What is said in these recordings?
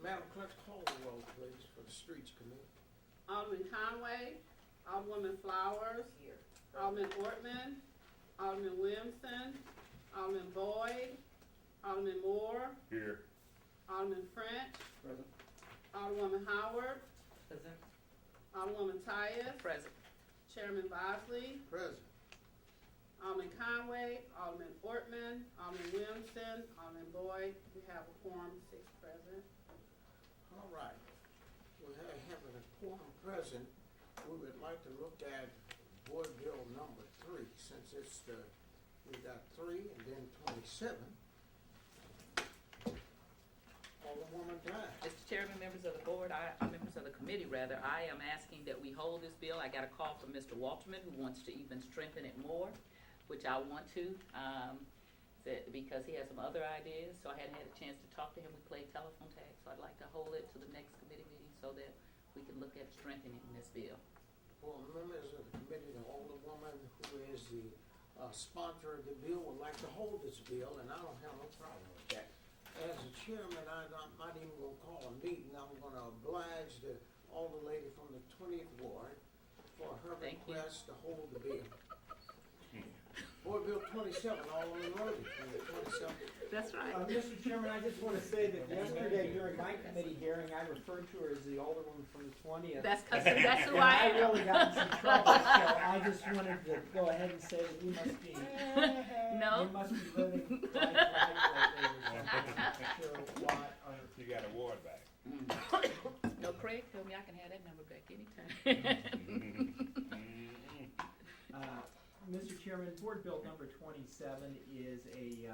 Madam Clerk, call the roll, please, for the Streets Committee. Alderman Conway, Alderwoman Flowers, Here. Alderman Ortman, Alderman Williamson, Alderman Boyd, Alderman Moore, Here. Alderman French, Present. Alderwoman Howard, Present. Alderwoman Tyus, Present. Chairman Bosley, Present. Alderman Conway, Alderman Ortman, Alderman Williamson, Alderman Boyd. We have a quorum, 6 present. All right. We have having a quorum present. We would like to look at Board Bill number 3, since it's we got 3 and then 27. Alderwoman Dye. Mr. Chairman, members of the board, members of the committee rather, I am asking that we hold this bill. I got a call from Mr. Walterman who wants to even strengthen it more, which I want to, because he has some other ideas, so I hadn't had a chance to talk to him. We played telephone tag, so I'd like to hold it to the next committee meeting so that we can look at strengthening this bill. Well, members of the committee, the Alderwoman who is the sponsor of the bill would like to hold this bill, and I don't have no problem with that. As the chairman, I'm not even gonna call a meeting. I'm gonna oblige the Alder lady from the 20th Ward for her Thank you. request to hold the bill. Board Bill 27, Alderman Rhodey, from the 27th. That's right. Mr. Chairman, I just want to say that yesterday during my committee hearing, I referred to her as the Alderwoman from the 20th. That's who And I I am. really got in some trouble, so I just wanted to go ahead and say that you must be, No? you must be living life right lately or something. I'm not sure what, or You got a ward back. No, Craig told me I can have that number back anytime. Mr. Chairman, Board Bill number 27 is in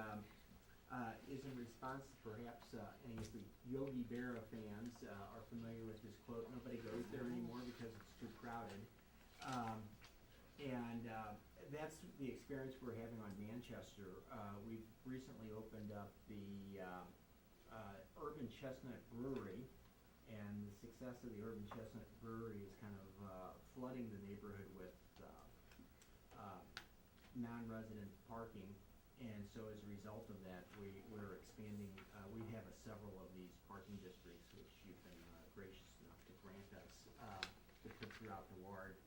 response to perhaps any of the Yogi Berra fans are familiar with this quote, "Nobody goes there anymore because it's too crowded." That's the experience we're having on Manchester. We've recently opened up the Urban Chestnut Brewery, and the success of the Urban Chestnut Brewery is kind of flooding the neighborhood with non-resident parking, and so as a result of that, we're expanding. We have several of these parking districts, which you've been gracious enough to grant us to put throughout the ward,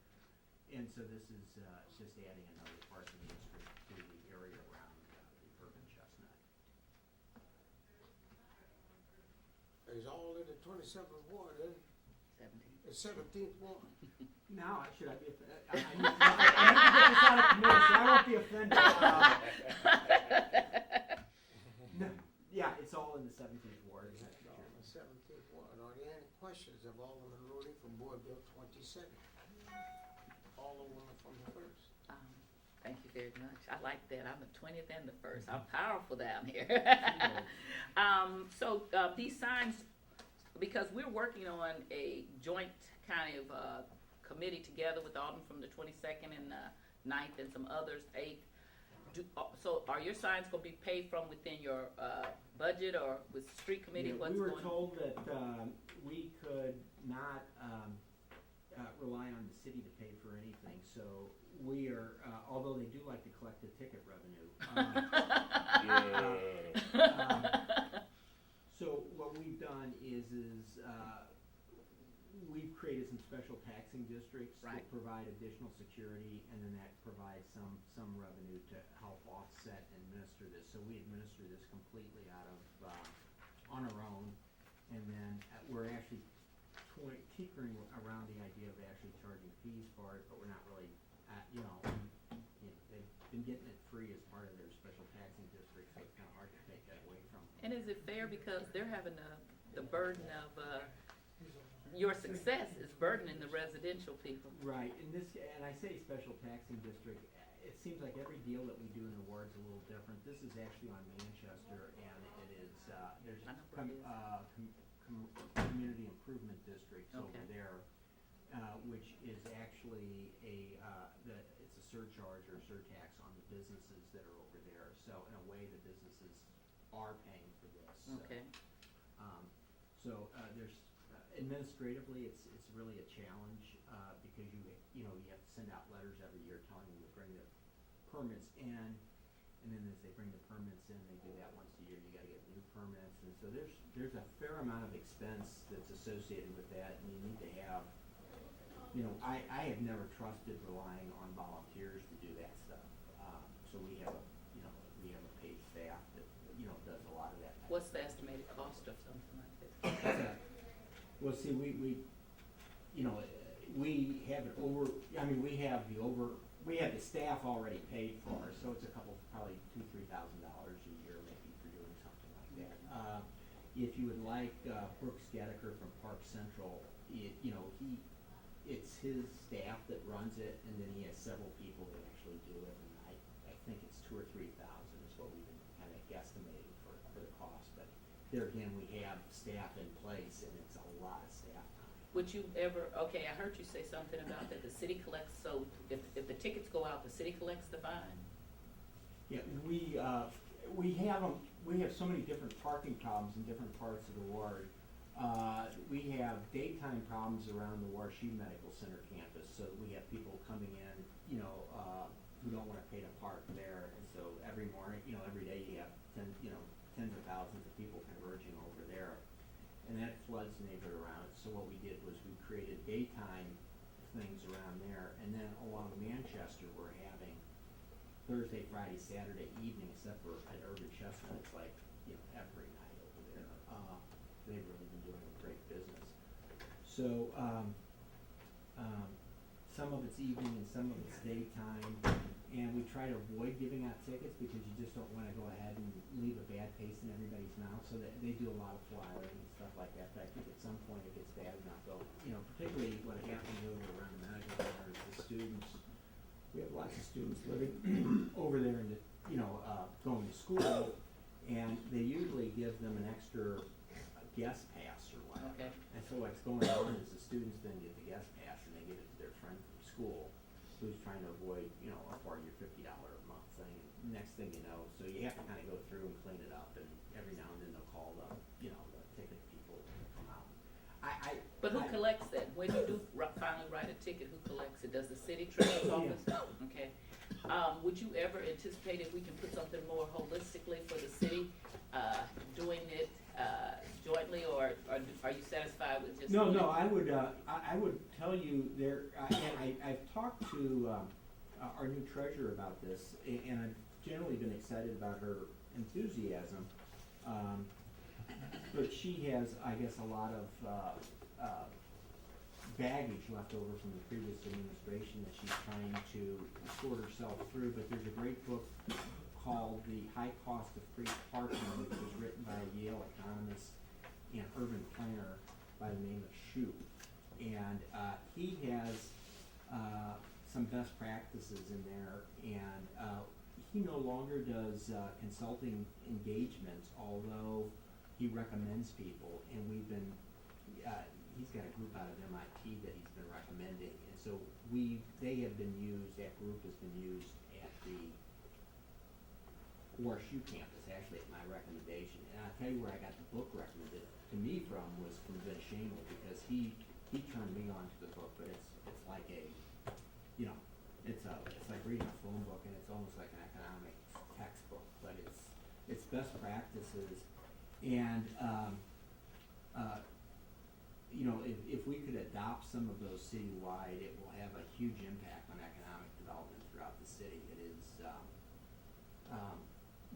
and so this is just adding another parking district to the area around the Urban Chestnut. Is all in the 27th Ward, and 17. the 17th Ward. Now, should I be offended? I need to get this out of committee, so I won't be offended. No, yeah, it's all in the 17th Ward. Is that all in the 17th Ward? Are there any questions of Alderman Rhodey from Board Bill 27? Alderwoman from the 1st. Thank you very much. I like that. I'm the 20th and the 1st. I'm powerful down here. These signs, because we're working on a joint kind of committee together with Alderman from the 22nd and 9th and some others, 8th. So are your signs going to be paid from within your budget or with street committee? Yeah, What's we were going told that we could not rely on the city to pay for anything, so we are, although they do like to collect the ticket revenue. So what we've done is we've created some special taxing districts Right. that provide additional security, and then that provides some revenue to help offset and administer this. So we administer this completely out of, on our own, and then we're actually tinkering around the idea of actually charging fees for it, but we're not really, they've been getting it free as part of their special taxing district, so it's kind of hard to take that away from them. And is it fair because they're having the burden of your success is burdening the residential people? Right, and I say special taxing district, it seems like every deal that we do in the ward's a little different. This is actually on Manchester, and it is, there's I know what it is. community improvement districts over Okay. there, which is actually it's a surcharge or surtax on the businesses that are over there. So in a way, the businesses are paying for this. Okay. So there's administratively, it's really a challenge because you have to send out letters every year telling them to bring the permits in, and then as they bring the permits in, they do that once a year. You got to get new permits, and so there's a fair amount of expense that's associated with that, and you need to have, you know, I have never trusted relying on volunteers to do that stuff. So we have a paid staff that, you know, does a lot of that. What's the estimated cost of something like this? Well, see, we have it over, I mean, we have the staff already paid for, so it's probably $2,000-3,000 a year maybe for doing something like that. If you would like, Brooks Gattaker from Park Central, it's his staff that runs it, and then he has several people that actually do it, and I think it's $2,000 or $3,000 is what we've been kind of guesstimating for the cost, but there again, we have staff in place, and it's a lot of staff time. Would you ever, okay, I heard you say something about that the city collects, so if the tickets go out, the city collects the fine? Yeah, we have so many different parking problems in different parts of the ward. We have daytime problems around the Warshu Medical Center campus, so we have people coming in, you know, who don't wanna pay to park there, and so every morning, you know, every day you have tens of thousands of people converging over there, and that floods the neighborhood around. So what we did was we created daytime things around there, and then along Manchester, we're having Thursday, Friday, Saturday evening, except for at Urban Chestnut, it's like, you know, every night over there. They've really been doing a great business. So, some of it's evening and some of it's daytime, and we try to avoid giving out tickets because you just don't wanna go ahead and leave a bad taste in everybody's mouth, so that they do a lot of flyering and stuff like that. But I think at some point it gets bad enough, though, you know, particularly what happens over around the medical center is the students, we have lots of students living over there and, going to school, and they usually give them an extra guest pass or whatever. Okay. And so what's going on is the students then get the guest pass and they give it to their friend from school who's trying to avoid, you know, a $40 or $50 a month thing. Next thing you know, so you have to kind of go through and clean it up, and every now and then they'll call the ticket people to come out. But who collects that? When you do finally write a ticket, who collects it? Does the city treasurer's office? Okay. Would you ever anticipate if we can put something more holistically for the city, doing it jointly, or are you satisfied with just? No, I would tell you there, and I've talked to our new treasurer about this, and I've generally been excited about her enthusiasm. But she has, I guess, a lot of baggage left over from the previous administration that she's trying to sort herself through. But there's a great book called The High Cost of Free Parking, which was written by a Yale economist and urban planner by the name of Shoup. And he has some best practices in there, and he no longer does consulting engagements, although he recommends people, and we've been, he's got a group out of MIT that he's been recommending, and so that group has been used at the Warshu campus, actually at my recommendation. And I'll tell you where I got the book recommended to me from was from Ben Shamer, because he turned me on to the book. But it's like it's like reading a phone book, and it's almost like an economic textbook, but it's best practices. And if we could adopt some of those citywide, it will have a huge impact on economic development throughout the city. It is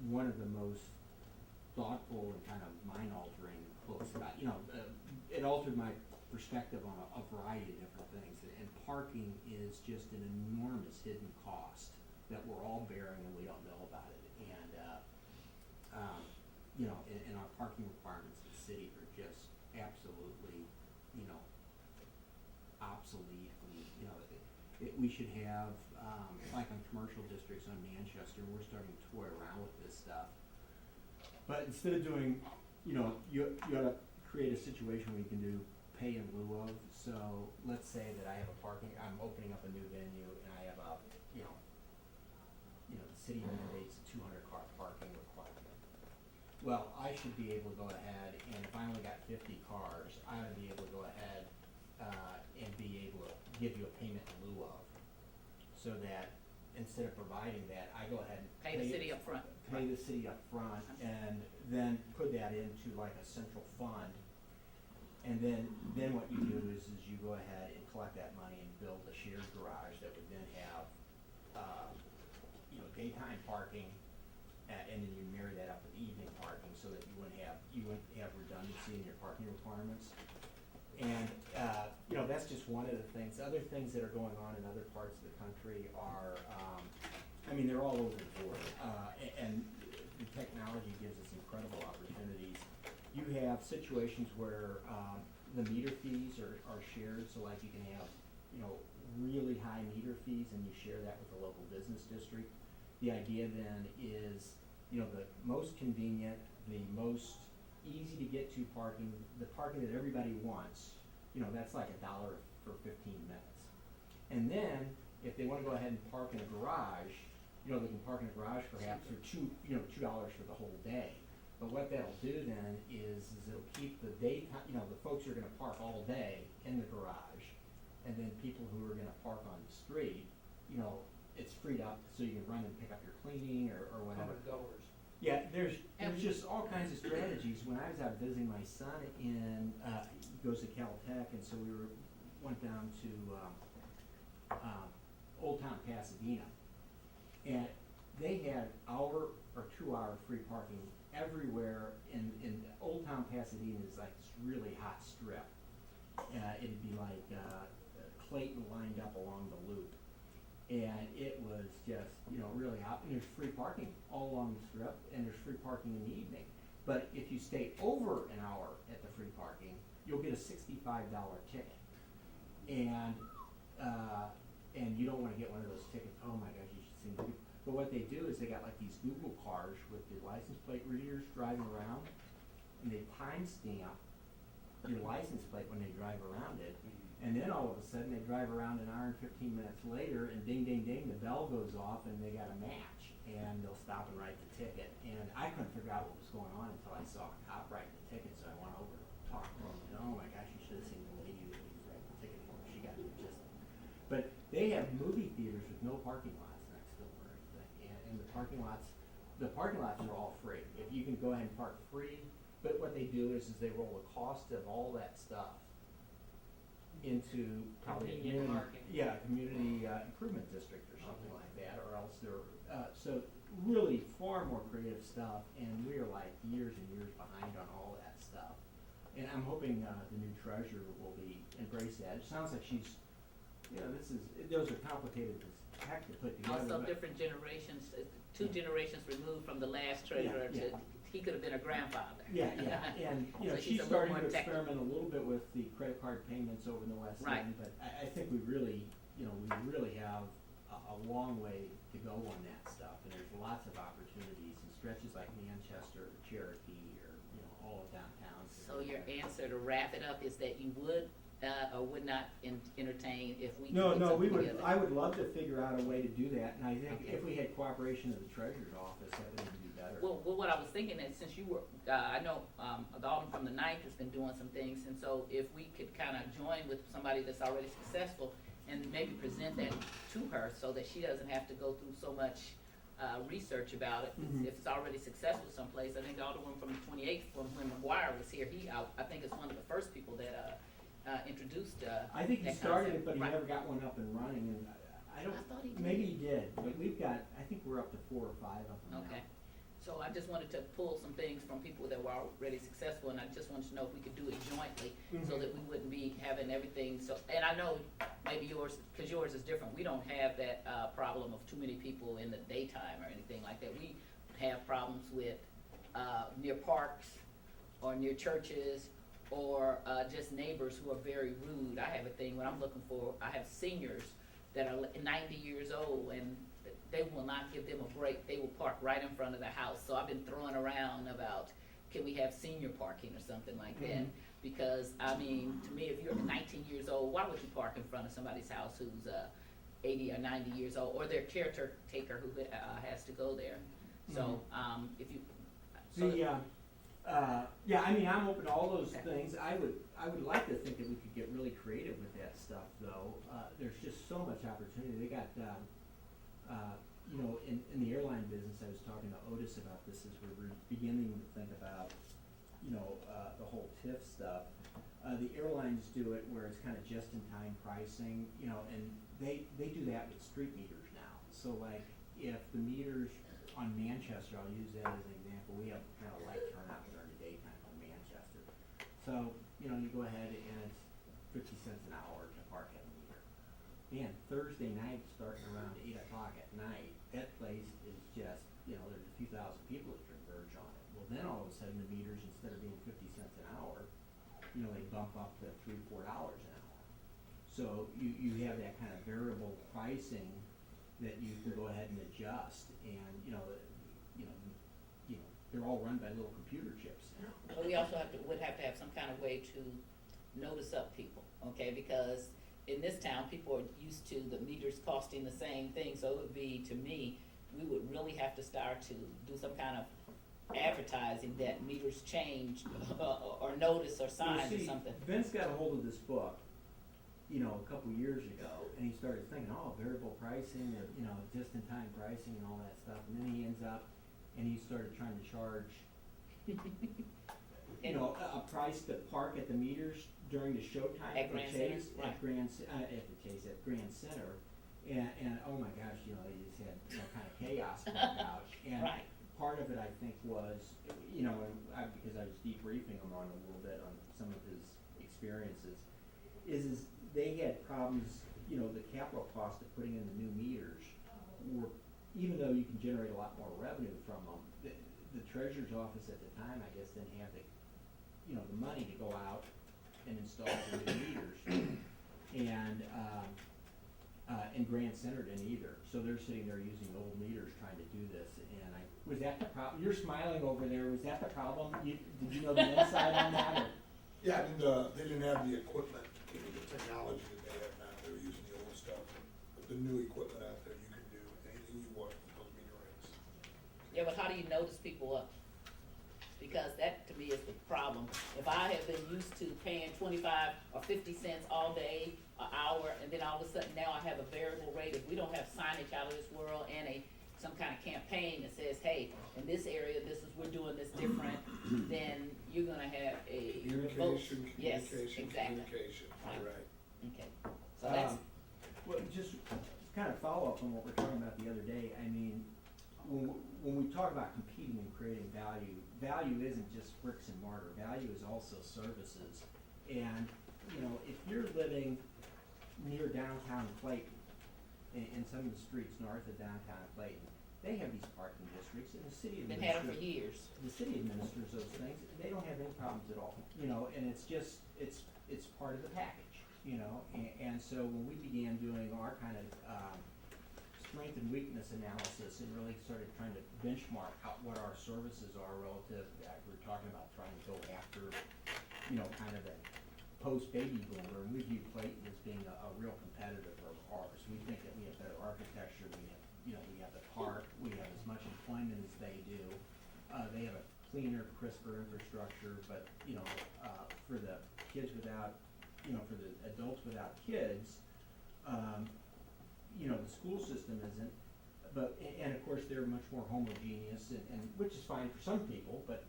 one of the most thoughtful and kind of mind-altering books about, it altered my perspective on a variety of different things. And parking is just an enormous hidden cost that we're all bearing and we don't know about it. And our parking requirements in the city are just absolutely, obsolete. And, we should have, like on commercial districts on Manchester, we're starting to toy around with this stuff. But instead of doing, you ought to create a situation where you can do pay in lieu of. So let's say that I'm opening up a new venue, and I have the city mandates a 200-car parking requirement. Well, I should be able to go ahead, and if I only got 50 cars, I ought to be able to go ahead and be able to give you a payment in lieu of, so that instead of providing that, I go ahead and Pay the city up front. pay the city up front, and then put that into like a central fund. And then what you do is you go ahead and collect that money and build a shared garage that would then have, daytime parking, and then you marry that up with evening parking so that you wouldn't have redundancy in your parking requirements. And, that's just one of the things. Other things that are going on in other parts of the country are, they're all over the board. And the technology gives us incredible opportunities. You have situations where, the meter fees are shared, so like you can have, really high meter fees and you share that with the local business district. The idea then is, the most convenient, the most easy to get to parking, the parking that everybody wants, that's like $1 for 15 minutes. And then, if they wanna go ahead and park in a garage, they can park in a garage perhaps for $2 for the whole day. But what that'll do then is it'll keep the daytime, the folks who are gonna park all day in the garage, and then people who are gonna park on the street, it's freed up so you can run and pick up your cleaning or whatever. Goers. Yeah, there's just all kinds of strategies. When I was out visiting my son in, he goes to Caltech, and so went down to Old Town Pasadena, and they had hour or 2 hour free parking everywhere in Old Town Pasadena is like this really hot strip. It'd be like Clayton lined up along the loop. And it was just, really hot, and there's free parking all along the strip, and there's free parking in the evening. But if you stay over an hour at the free parking, you'll get a $65 ticket. And you don't wanna get one of those tickets, oh my gosh, you should see the people. But what they do is they got like these Google cars with the license plate readers driving around, and they timestamp your license plate when they drive around it. And then all of a sudden, they drive around an hour and 15 minutes later, and ding, ding, ding, the bell goes off, and they got a match, and they'll stop and write the ticket. And I couldn't figure out what was going on until I saw a cop writing the ticket, so I went over to talk to him, and oh my gosh, you should have seen the lady that he was writing the ticket for. She got me just. But they have movie theaters with no parking lots next door or anything, and the parking lots are all free. If you can go ahead and park free, but what they do is they roll the cost of all that stuff into probably a community improvement district or something like that, or else they're so really far more creative stuff, and we are like years and years behind on all that stuff. And I'm hoping the new treasurer will embrace that. It sounds like she's, those are complicated as heck to put together. Also, but- different generations, two generations removed from the last treasurer Yeah. he could have been a grandfather. Yeah, and, So she's she's a little starting more to technical. experiment a little bit with the credit card payments over in the West Right. End, but I think we really have a long way to go on that stuff, and there's lots of opportunities in stretches like Manchester, Cherokee, or, all of downtown. So your answer to wrap it up is that you would, or would not entertain if we could No, put we something would, together? I would love to figure out a way to do that, and I think Okay. if we had cooperation of the treasurer's office, that would even be better. Well, what I was thinking is, since you were, I know, Dalton from the Ninth has been doing some things, and so if we could kinda join with somebody that's already successful and maybe present that to her so that she doesn't have to go through so much, research about it. Mhm. If it's already successful someplace, I think the Alderman from the 28th, from when McGuire was here, I think it's one of the first people that, introduced, I think he that started concept. it, but he Right. never got one up and running, and I don't, I thought he did. maybe he did, but I think we're up to 4 or 5 of them now. Okay, so I just wanted to pull some things from people that were already successful, and I just wanted to know if we could do it jointly, so Mhm. that we wouldn't be having everything, so, and I know maybe yours, cause yours is different, we don't have that, problem of too many people in the daytime or anything like that. We have problems with, near parks, or near churches, or, just neighbors who are very rude. I have a thing, when I'm looking for, I have seniors that are 90 years old, and they will not give them a break. They will park right in front of the house. So I've been throwing around about, can we have senior parking or something like that? Mhm. Because, I mean, to me, if you're 19 years old, why would you park in front of somebody's house who's 80 or 90 years old, or their caretaker who has to go there? So, if you, so I'm open to all those Okay. things. I would like to think that we could get really creative with that stuff, though. There's just so much opportunity. They got, You know, in the airline business, I was talking to Otis about this as we were beginning to think about, you know, the whole TIF stuff. The airlines do it where it's kind of just-in-time pricing, you know, and they do that with street meters now. So like, if the meters on Manchester, I'll use that as an example, we have kind of light turnout during the daytime on Manchester. So, you know, you go ahead and it's 50 cents an hour to park at a meter. Man, Thursday night, starting around 8 o'clock at night, that place is just, you know, there's a few thousand people that converge on it. Well, then all of a sudden the meters, instead of being 50 cents an hour, you know, they bump up to $3, $4 an hour. So you have that kind of variable pricing that you can go ahead and adjust, and, you know, they're all run by little computer chips now. But we also would have to have some kind of way to notice up people, okay? Because in this town, people are used to the meters costing the same thing, so it would be, to me, we would really have to start to do some kind of advertising that meters change, or notice or signs or See, something. Vince got a hold of this book, you know, a couple years ago, and he started thinking, oh, variable pricing, or, you know, just-in-time pricing and all that stuff, and then he ends up, and he started trying to charge, you know, a price to park at the meters during the showtime At Grand Center, right. At Grand Center, and oh my gosh, you know, they just had some kind of chaos break out. And Right. part of it, I think, was, you know, and because I was debriefing him on a little bit on some of his experiences, is they had problems, you know, the capital cost of putting in the new meters were, even though you can generate a lot more revenue from them, the treasurer's office at the time, I guess, didn't have the, you know, the money to go out and install the new meters. And Grand Center didn't either. So they're sitting there using old meters trying to do this, and was that the problem? You're smiling over there, was that the problem? Did you know the inside on that, or? Yeah, they didn't have the equipment, the technology that they have now, they were using the old stuff. With the new equipment out there, you can do anything you want with those meter rings. Yeah, but how do you notice people up? Because that, to me, is the problem. If I have been used to paying 25 or 50 cents all day, an hour, and then all of a sudden now I have a variable rate, if we don't have signage out of this world and some kind of campaign that says, hey, in this area, we're doing this different, then you're gonna have a revolt. Communication, Yes, communication, exactly. communication, Right. you're right. Okay, so that's, Well, just kind of follow up on what we were talking about the other day, I mean, when we talk about competing and creating value, value isn't just bricks and mortar, value is also services. And, you know, if you're living near downtown Clayton, in some of the streets north of downtown Clayton, they have these parking districts, and the city been had them for administers, years. the city administers those things, and they don't have any problems at all, you know, and it's just, it's part of the package, you know, and so when we began doing our kind of, strength and weakness analysis and really started trying to benchmark what our services are relative, we're talking about trying to go after, you know, kind of a post-baby boomer, and we view Clayton as being a real competitor of ours. We think that we have better architecture, we have, you know, we have the park, we have as much employment as they do. They have a cleaner, crisper infrastructure, but, you know, for the kids without, you know, for the adults without kids, you know, the school system isn't, but, and of course, they're much more homogeneous, and which is fine for some people, but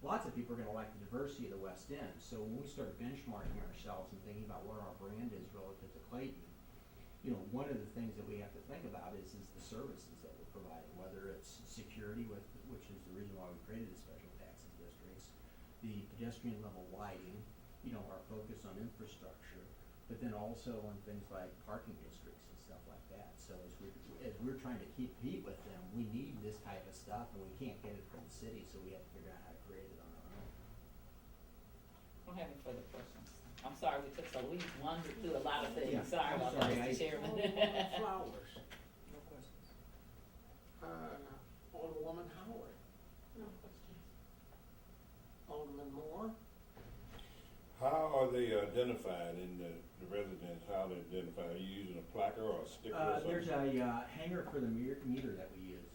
lots of people are gonna like the diversity of the West End. So when we start benchmarking ourselves and thinking about what our brand is relative to Clayton, you know, one of the things that we have to think about is the services that we're providing, whether it's security, which is the reason why we created the special taxes districts, the pedestrian level lighting, you know, our focus on infrastructure, but then also on things like parking districts and stuff like that. So as we're trying to compete with them, we need this type of stuff, and we can't get it from the city, so we have to figure out how to create it on our own. I don't have any further questions. I'm sorry we took we wandered through a lot of things. Yeah, Sorry I'm about sorry, that, I- Mr. Chairman. Flowers. No questions. Alderwoman Howard, No questions. Alderman Moore, How are they identified in the residents, how they identify, are you using a placard or a sticker or There's something? a hanger for the meter that we use.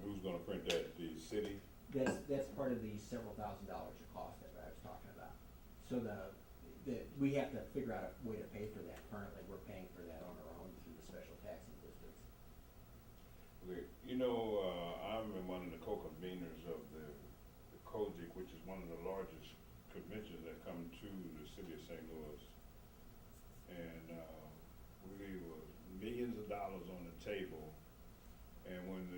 Who's gonna print that, the city? That's part of the several $1,000s of cost that I was talking about. So we have to figure out a way to pay for that. Currently, we're paying for that on our own through the special taxing districts. You know, I'm one of the co-conveners of the COGIC, which is one of the largest conventions that come to the city of St. Louis. And we were millions of dollars on the table. And when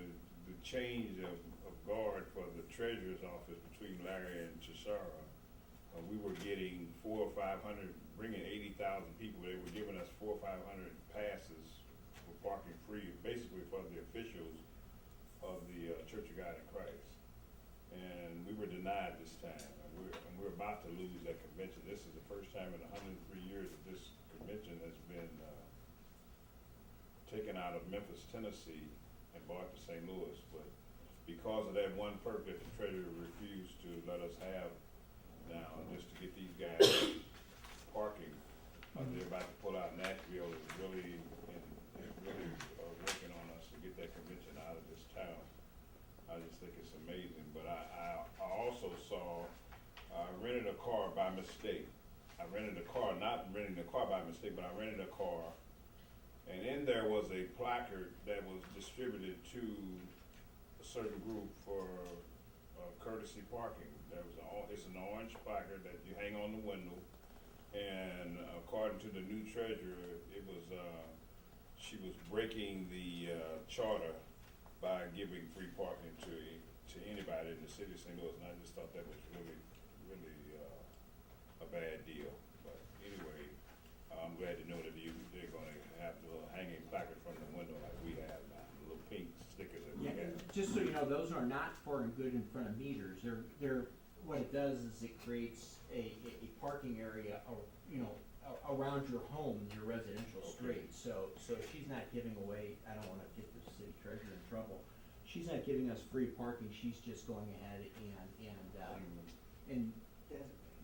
the change of guard for the treasurer's office between Larry and Chisara, we were getting 400 or 500, bringing 80,000 people. They were giving us 400 or 500 passes for parking free, basically for the officials of the Church of God in Christ. And we were denied this time. And we're about to lose that convention. This is the first time in 103 years that this convention has been taken out of Memphis, Tennessee, and brought to St. Louis. But because of that one perk that the treasurer refused to let us have now, just to get these guys parking, they're about to pull out. Nashville is really working on us to get that convention out of this town. I just think it's amazing. But I also saw, I rented a car by mistake. Not renting a car by mistake, but I rented a car. And in there was a placard that was distributed to a certain group for courtesy parking. It's an orange placard that you hang on the window. And according to the new treasurer, it was, she was breaking the charter by giving free parking to anybody in the city of St. Louis, and I just thought that was really a bad deal. But anyway, I'm glad to know that they're gonna have the little hanging placard from the window like we have now, the little pink stickers that we Yeah, have. just so you know, those are not parking good in front of meters. What it does is it creates a parking area, around your home, your residential street. So she's not giving away, I don't wanna get the city treasurer in trouble. She's not giving us free parking, she's just going ahead and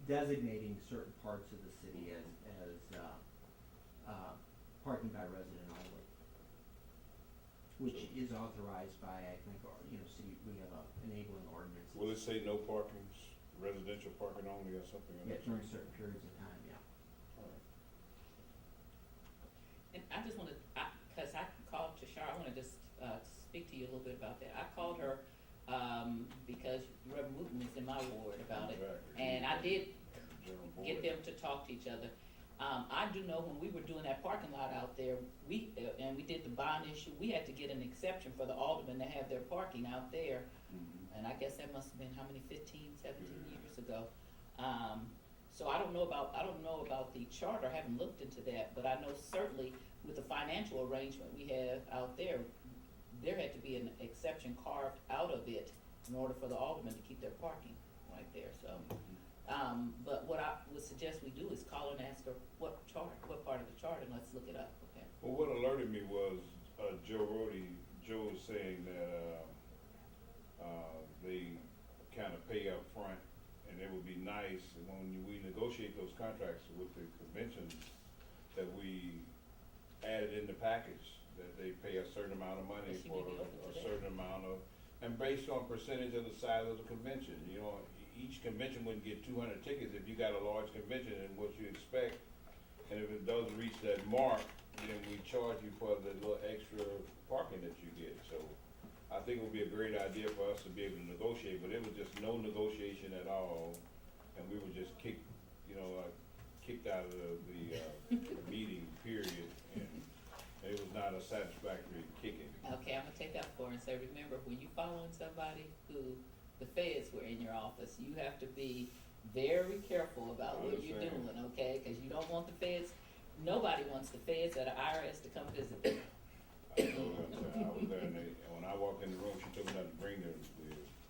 designating certain parts of the city as parking by resident only, which is authorized by, I think, city, we have a enabling ordinance. Will it say no parking, residential parking only or something? Yeah, during certain periods of time, yeah. All right. And I just wanted, cause I called Tashara, I wanna just, speak to you a little bit about that. I called her, because Reverend Wooten is in my ward about it. Exactly. And I did General get board. them to talk to each other. I do know when we were doing that parking lot out there, we did the bond issue, we had to get an exception for the aldermen to have their parking out there. Mhm. And I guess that must have been how many, 15, 17 years ago. So I don't know about the charter, I haven't looked into that, but I know certainly with the financial arrangement we have out there, there had to be an exception carved out of it in order for the aldermen to keep their parking right there, so. But what I would suggest we do is call her and ask her what part of the charter, and let's look it up, okay? Well, what alerted me was, Joe was saying that, they kind of pay up front, and it would be nice when we negotiate those contracts with the conventions, that we added in the package, that they pay a certain amount of money She for may be open to a that. certain amount of, and based on percentage of the size of the convention, each convention wouldn't get 200 tickets if you got a large convention and what you expect. And if it doesn't reach that mark, then we charge you for the little extra parking that you get. So I think it would be a great idea for us to be able to negotiate, but it was just no negotiation at all. And we were just kicked out of the meeting, period. And it was not a satisfactory kicking. Okay, I'm gonna take that for her and say, remember, when you following somebody who the feds were in your office, you have to be very careful about what you're Understand. doing, okay? Cause you don't want the feds, nobody wants the feds or the IRS to come visit them. I was there, and when I walked in the room, she told me not to bring the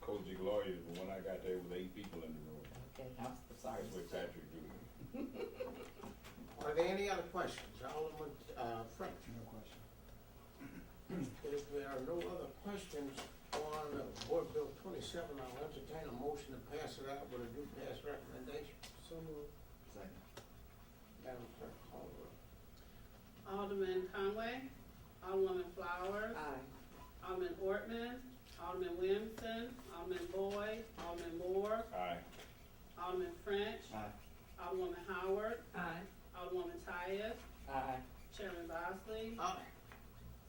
COGIC lawyers, but when I got there, it was 8 people in the room. Okay, I'm sorry. That's what Patrick do. Are there any other questions? Alderman, French? No question. If there are no other questions on Board Bill 27, I'll entertain a motion to pass it out with a due pass recommendation. So moved. Second. Madam Clerk, call the roll. Alderman Conway, Alderwoman Flowers. Aye. Alderman Ortman, Alderman Williamson, Alderman Boyd, Alderman Moore, Aye. Alderman French, Aye. Alderwoman Howard, Aye. Alderwoman Tyus, Aye. Chairman Bosley, Aye.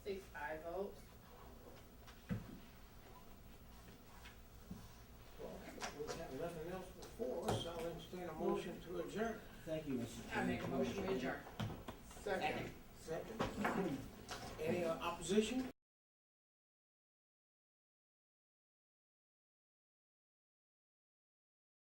6 aye votes. Thank you, Mr. I Chairman. make a motion to adjourn. Second. Second. Any opposition?